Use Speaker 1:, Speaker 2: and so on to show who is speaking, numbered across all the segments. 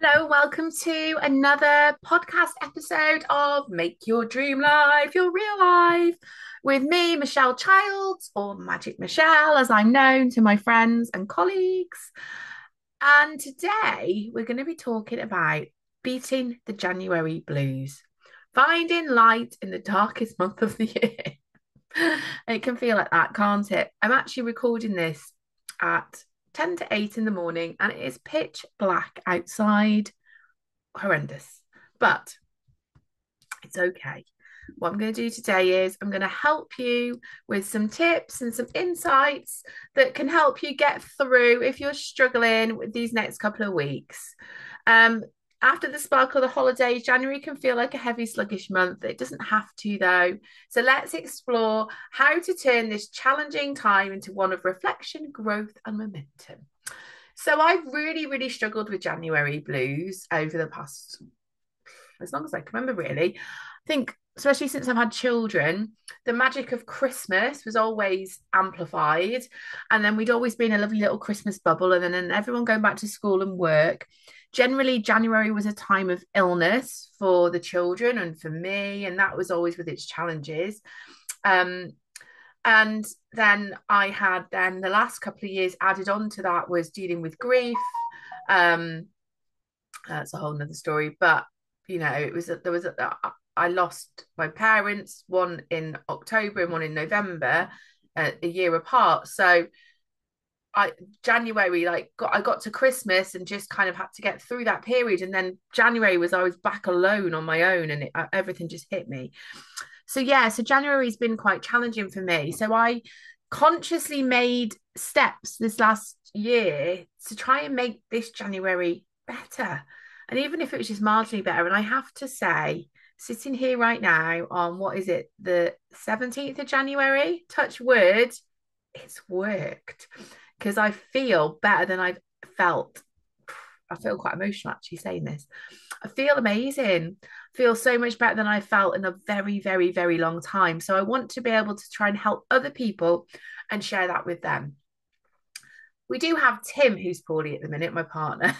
Speaker 1: Hello, welcome to another podcast episode of Make Your Dream Life Your Real Life with me, Michelle Childs, or Magic Michelle, as I'm known to my friends and colleagues. And today we're going to be talking about beating the January blues, finding light in the darkest month of the year. It can feel like that, can't it? I'm actually recording this at 10 to 8 in the morning and it is pitch black outside. Horrendous, but it's okay. What I'm going to do today is I'm going to help you with some tips and some insights that can help you get through if you're struggling with these next couple of weeks. Um, After the sparkle of the holidays, January can feel like a heavy, sluggish month. It doesn't have to, though. So let's explore how to turn this challenging time into one of reflection, growth, and momentum. So I've really, really struggled with January blues over the past, as long as I can remember, really. I think, especially since I've had children, the magic of Christmas was always amplified. And then we'd always been a lovely little Christmas bubble. And then everyone going back to school and work. Generally, January was a time of illness for the children and for me. And that was always with its challenges. Um, and then I had then the last couple of years added on to that was dealing with grief. Um, that's a whole nother story. But it was I lost my parents, one in October and one in November, a year apart. So I January I got to Christmas and just kind of had to get through that period, and then January was I was back alone on my own, and everything just hit me. So yeah, so January's been quite challenging for me. So I consciously made steps this last year to try and make this January better. And even if it was just marginally better, and I have to say, sitting here right now on what is it, the 17th of January, touch wood, it's worked because I feel better than I've felt. I feel quite emotional actually saying this. I feel amazing. I feel so much better than I felt in a very, very, very long time. So I want to be able to try and help other people and share that with them. We do have Tim, who's poorly at the minute, my partner.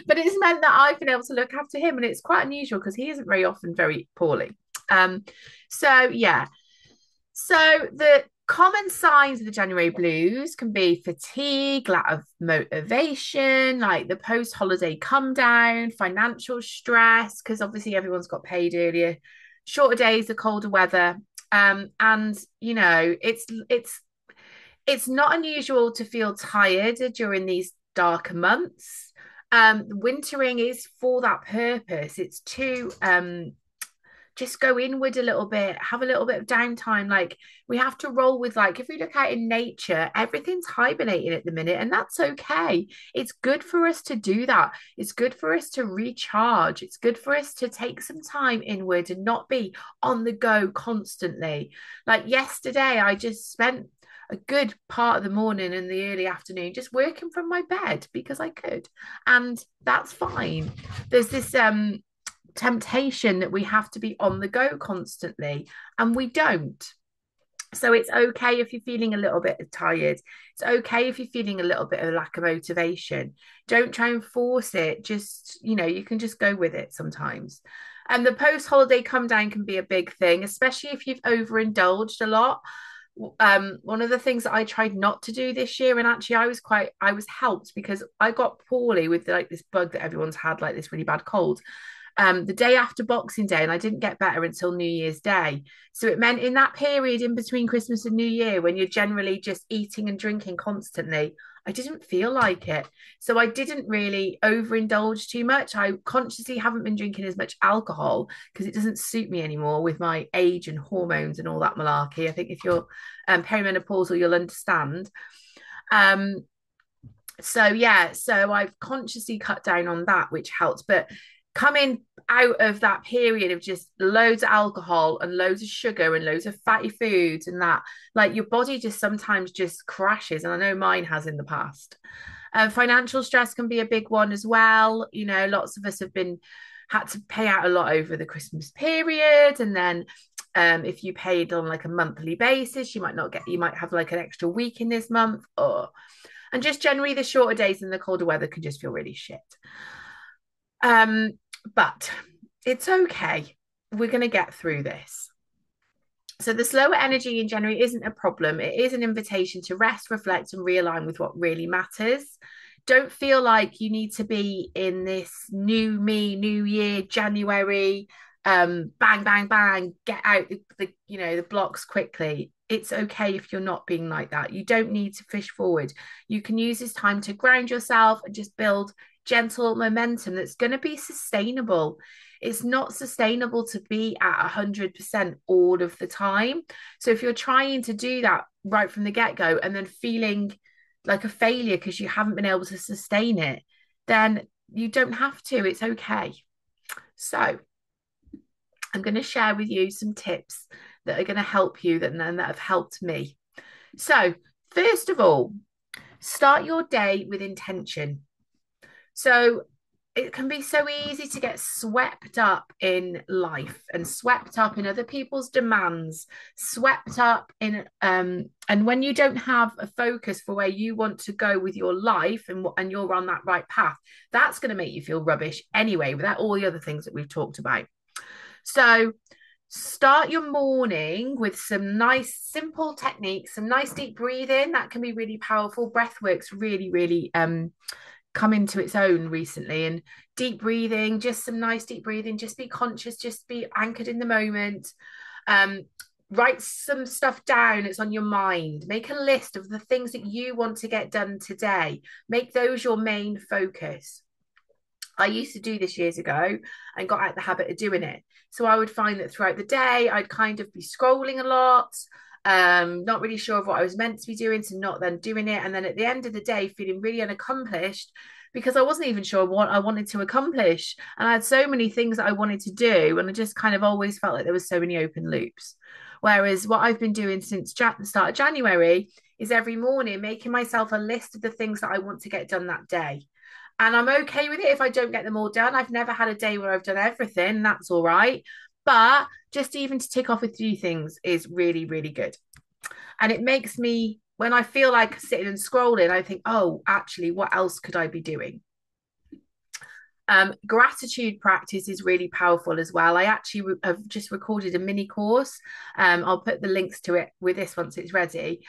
Speaker 1: But it's meant that I've been able to look after him, and it's quite unusual because he isn't very often very poorly. Um, so yeah. So the common signs of the January blues can be fatigue, lack of motivation, like the post-holiday come down, financial stress, because obviously everyone's got paid earlier, shorter days, the colder weather. And it's not unusual to feel tired during these darker months. Wintering is for that purpose. It's to just go inward a little bit, have a little bit of downtime. Like we have to roll with, like, if we look out in nature, everything's hibernating at the minute, and that's okay. It's good for us to do that. It's good for us to recharge. It's good for us to take some time inward and not be on the go constantly. Like yesterday, I just spent a good part of the morning and the early afternoon just working from my bed because I could. And that's fine. There's this temptation that we have to be on the go constantly, and we don't. So it's okay if you're feeling a little bit tired. It's okay if you're feeling a little bit of lack of motivation. Don't try and force it. Just, you can just go with it sometimes. And the post holiday come down can be a big thing, especially if you've overindulged a lot. One of the things that I tried not to do this year, and actually I was helped because I got poorly with like this bug that everyone's had, like this really bad cold, the day after Boxing Day, and I didn't get better until New Year's Day. So it meant in that period in between Christmas and New Year, when you're generally just eating and drinking constantly, I didn't feel like it. So I didn't really overindulge too much. I consciously haven't been drinking as much alcohol because it doesn't suit me anymore with my age and hormones and all that malarkey. I think if you're perimenopausal, you'll understand. Um, so yeah, so I've consciously cut down on that, which helps. But coming out of that period of just loads of alcohol and loads of sugar and loads of fatty foods and that, like your body just sometimes just crashes. And I know mine has in the past. Financial stress can be a big one as well. Lots of us have been had to pay out a lot over the Christmas period, and then if you paid on like a monthly basis, you might have like an extra week in this month, or and just generally the shorter days and the colder weather can just feel really shit. Um, but it's okay. We're going to get through this. So the slower energy in January isn't a problem. It is an invitation to rest, reflect, and realign with what really matters. Don't feel like you need to be in this new me, new year, January, bang, bang, bang, get out the blocks quickly. It's okay if you're not being like that. You don't need to fish forward. You can use this time to ground yourself and just build gentle momentum that's going to be sustainable. It's not sustainable to be at 100% all of the time. So if you're trying to do that right from the get-go and then feeling like a failure because you haven't been able to sustain it, then you don't have to. It's okay. So I'm going to share with you some tips that are going to help you that have helped me. So first of all, start your day with intention. So it can be so easy to get swept up in life and swept up in other people's demands, swept up in and when you don't have a focus for where you want to go with your life and you're on that right path, that's going to make you feel rubbish anyway, without all the other things that we've talked about. So start your morning with some nice simple techniques, some nice deep breathing. That can be really powerful. Breath works really, really come into its own recently, and deep breathing, just some nice deep breathing, just be conscious, just be anchored in the moment. Write some stuff down that's on your mind. Make a list of the things that you want to get done today. Make those your main focus. I used to do this years ago and got out the habit of doing it. So I would find that throughout the day, I'd kind of be scrolling a lot, not really sure of what I was meant to be doing, so not then doing it. And then at the end of the day, feeling really unaccomplished because I wasn't even sure what I wanted to accomplish. And I had so many things that I wanted to do. And I just kind of always felt like there was so many open loops. Whereas what I've been doing since the start of January is every morning making myself a list of the things that I want to get done that day. And I'm okay with it if I don't get them all done. I've never had a day where I've done everything. That's all right. But just even to tick off a few things is really, really good. And it makes me, when I feel like sitting and scrolling, I think, oh, actually, what else could I be doing? Gratitude practice is really powerful as well. I actually have just recorded a mini course. I'll put the links to it with this once it's ready,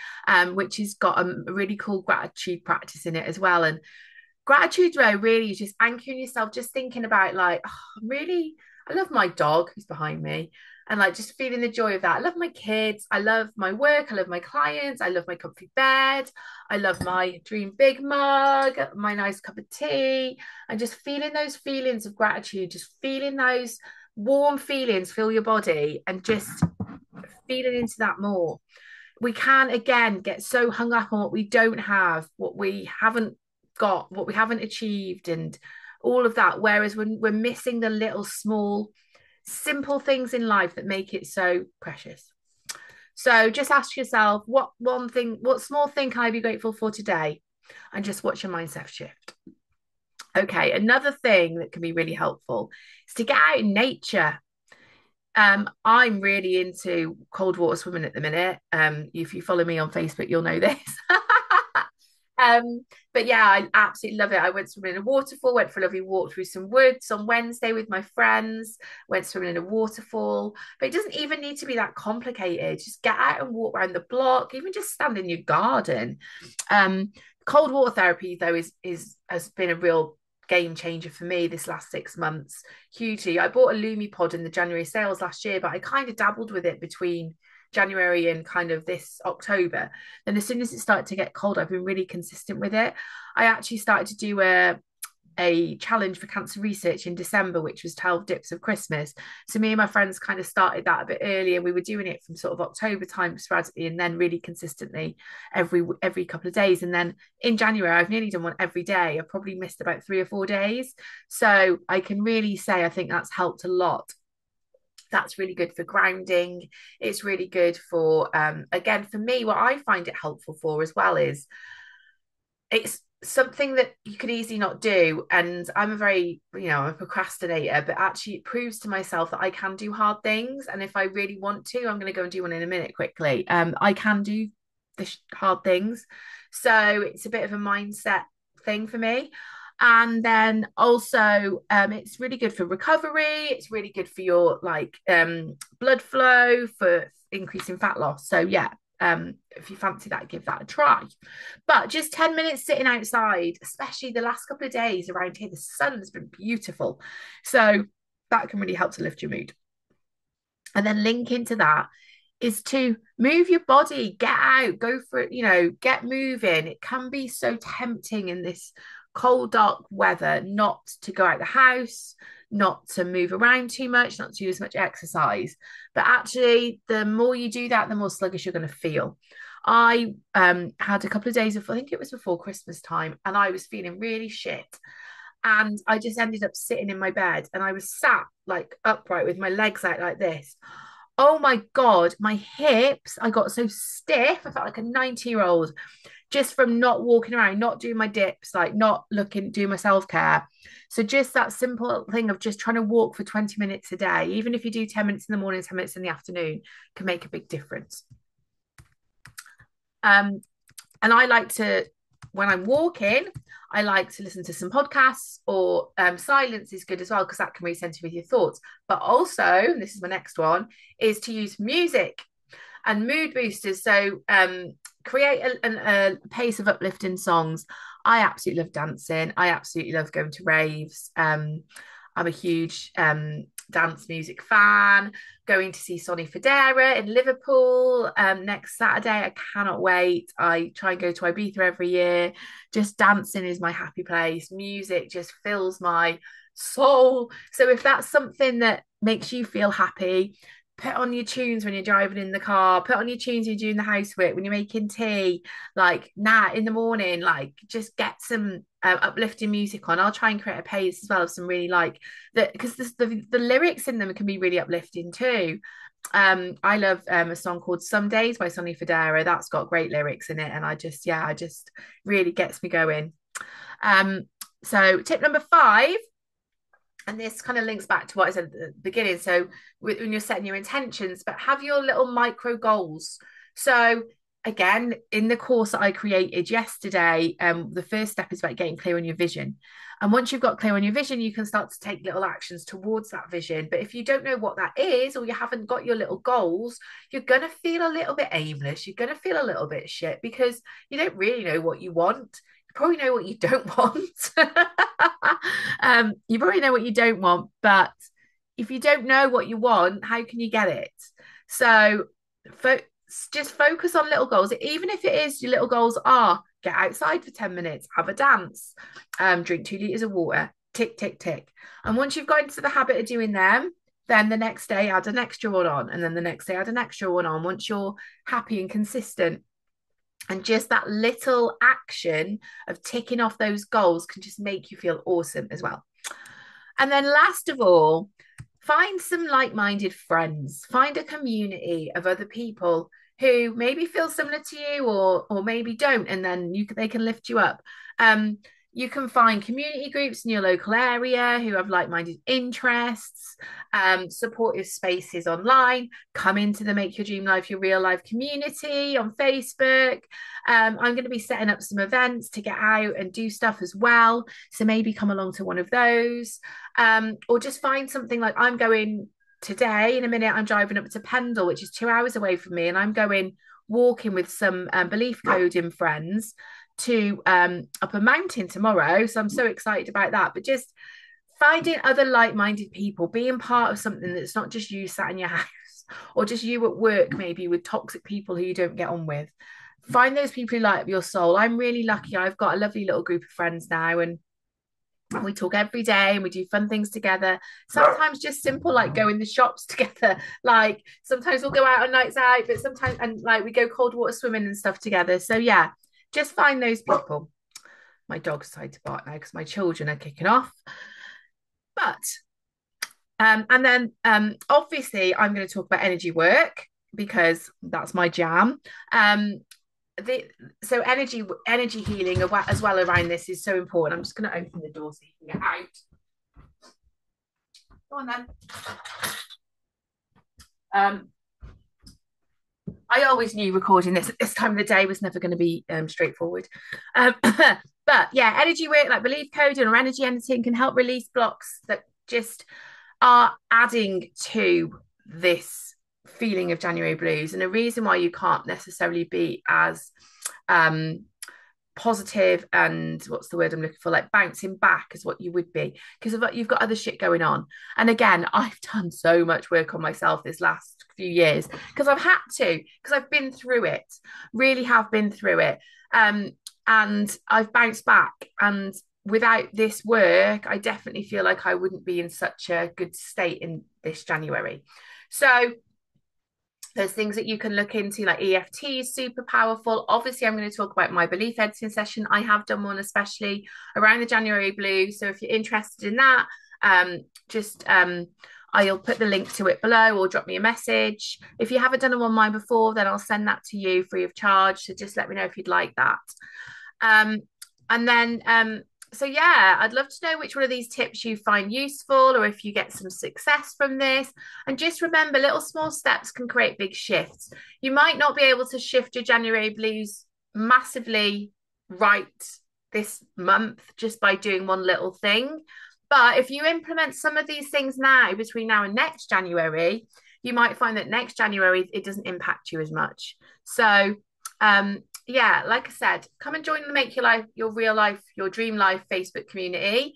Speaker 1: which has got a really cool gratitude practice in it as well. And gratitude though really is just anchoring yourself, just thinking about like, oh, really, I love my dog who's behind me, and like just feeling the joy of that. I love my kids, I love my work, I love my clients, I love my comfy bed, I love my dream big mug, my nice cup of tea, and just feeling those feelings of gratitude, just feeling those warm feelings fill your body and just feeling into that more. We can again get so hung up on what we don't have, what we haven't got, what we haven't achieved, and all of that. Whereas when we're missing the little small, simple things in life that make it so precious. So just ask yourself, what small thing can I be grateful for today? And just watch your mindset shift. Okay, another thing that can be really helpful is to get out in nature. I'm really into cold water swimming at the minute. If you follow me on Facebook, you'll know this. But yeah, I absolutely love it. I went swimming in a waterfall, went for a lovely walk through some woods on Wednesday with my friends, went swimming in a waterfall. But it doesn't even need to be that complicated. Just get out and walk around the block, even just stand in your garden. Cold water therapy, though, is has been a real game changer for me this last 6 months, hugely. I bought a Lumipod in the January sales last year, but I kind of dabbled with it between January and kind of this October. Then as soon as it started to get cold, I've been really consistent with it. I actually started to do a challenge for cancer research in December, which was 12 dips of Christmas. So me and my friends kind of started that a bit earlier. We were doing it from sort of October time sporadically, and then really consistently every couple of days. And then in January, I've nearly done one every day. I've probably missed about 3 or 4 days. So I can really say I think that's helped a lot. That's really good for grounding. It's really good for again, for me, what I find it helpful for as well is it's something that you could easily not do. And I'm I'm a procrastinator, but actually it proves to myself that I can do hard things. And if I really want to, I'm going to go and do one in a minute quickly. I can do the hard things. So it's a bit of a mindset thing for me. And then also it's really good for recovery. It's really good for your like blood flow, for increasing fat loss. So yeah, if you fancy that, give that a try. But just 10 minutes sitting outside, especially the last couple of days around here, the sun's been beautiful. So that can really help to lift your mood. And then link into that is to move your body, get out, go for it, get moving. It can be so tempting in this cold, dark weather not to go out the house, not to move around too much, not to do as much exercise. But actually, the more you do that, the more sluggish you're going to feel. I had a couple of days before, I think it was before Christmas time, and I was feeling really shit. And I just ended up sitting in my bed and I was sat like upright with my legs out like this. Oh my God, my hips, I got so stiff. I felt like a 90-year-old just from not walking around, not doing my dips, like not looking, doing my self care. So, just that simple thing of just trying to walk for 20 minutes a day, even if you do 10 minutes in the morning, 10 minutes in the afternoon, can make a big difference. And I like to, when I'm walking, I like to listen to some podcasts, or silence is good as well because that can recenter with your thoughts. But also, and this is my next one, is to use music and mood boosters. So create a pace of uplifting songs. I absolutely love dancing. I absolutely love going to raves. I'm a huge dance music fan. Going to see Sonny Fodera in Liverpool next Saturday. I cannot wait. I try and go to Ibiza every year. Just dancing is my happy place. Music just fills my soul. So if that's something that makes you feel happy, put on your tunes when you're driving in the car, put on your tunes when you're doing the housework, when you're making tea, like in the morning, like just get some uplifting music on. I'll try and create a playlist as well of some really like that, because the lyrics in them can be really uplifting too. I love a song called Some Days by Sonny Fodera. That's got great lyrics in it, and I just really gets me going. So tip number 5, and this kind of links back to what I said at the beginning. So when you're setting your intentions, but have your little micro goals. So again, in the course that I created yesterday, the first step is about getting clear on your vision. And once you've got clear on your vision, you can start to take little actions towards that vision. But if you don't know what that is, or you haven't got your little goals, you're going to feel a little bit aimless. You're going to feel a little bit shit because you don't really know what you want. Probably know what you don't want. You probably know what you don't want, but if you don't know what you want, how can you get it? So fo- just focus on little goals. Even if it is, your little goals are get outside for 10 minutes, have a dance, drink 2 liters of water, tick, tick, tick. And once you've got into the habit of doing them, then the next day add an extra one on, and then the next day add an extra one on once you're happy and consistent. And just that little action of ticking off those goals can just make you feel awesome as well. And then last of all, find some like-minded friends. Find a community of other people who maybe feel similar to you, or maybe don't, and then they can lift you up. You can find community groups in your local area who have like-minded interests, supportive spaces online. Come into the Make Your Dream Life Your Real Life community on Facebook. I'm going to be setting up some events to get out and do stuff as well. So maybe come along to one of those, or just find something. Like I'm going today, in a minute, I'm driving up to Pendle, which is 2 hours away from me, and I'm going walking with some belief coding friends to up a mountain tomorrow. So I'm so excited about that. But just finding other like-minded people, being part of something that's not just you sat in your house, or just you at work, maybe with toxic people who you don't get on with. Find those people who light up your soul. I'm really lucky. I've got a lovely little group of friends now, and we talk every day and we do fun things together. Sometimes just simple, like go in the shops together. Like sometimes we'll go out on nights out, but sometimes, and like we go cold water swimming and stuff together. So yeah, just find those people. My dog's decided to bark now because my children are kicking off. But and then obviously I'm going to talk about energy work because that's my jam. So energy healing as well around this is so important. I'm just going to open the door so you can get out. Go on then. I always knew recording this at this time of the day was never going to be straightforward. But yeah, energy work like belief coding or energy editing can help release blocks that just are adding to this feeling of January blues. And a reason why you can't necessarily be as um, positive and what's the word I'm looking for, like bouncing back as what you would be because of you've got other shit going on. And again, I've done so much work on myself this last few years because I've had to, because I've been through it, really have been through it. um and I've bounced back, and without this work I definitely feel like I wouldn't be in such a good state in this January. So there's things that you can look into, like EFT is super powerful. Obviously, I'm going to talk about my belief editing session. I have done one especially around the January blues. So if you're interested in that, just I'll put the link to it below or drop me a message. If you haven't done a one of mine before, then I'll send that to you free of charge. So just let me know if you'd like that. Um, and then so yeah, I'd love to know which one of these tips you find useful or if you get some success from this. And just remember, little small steps can create big shifts. You might not be able to shift your January blues massively right this month just by doing one little thing. But if you implement some of these things now, between now and next January, you might find that next January it doesn't impact you as much. So yeah, like I said, come and join the Make Your Life, Your Real Life, Your Dream Life Facebook community.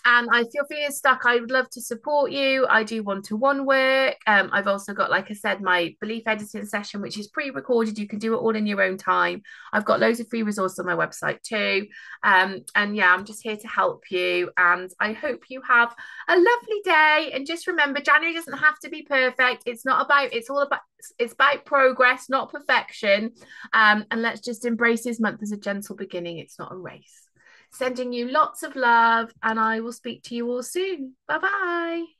Speaker 1: And I feel feeling stuck, I would love to support you. I do one-to-one work. I've also got, like I said, my belief editing session, which is pre-recorded. You can do it all in your own time. I've got loads of free resources on my website too. And yeah, I'm just here to help you. And I hope you have a lovely day. And just remember, January doesn't have to be perfect. It's not about, it's about progress, not perfection. And let's just embrace this month as a gentle beginning. It's not a race. Sending you lots of love, and I will speak to you all soon. Bye bye.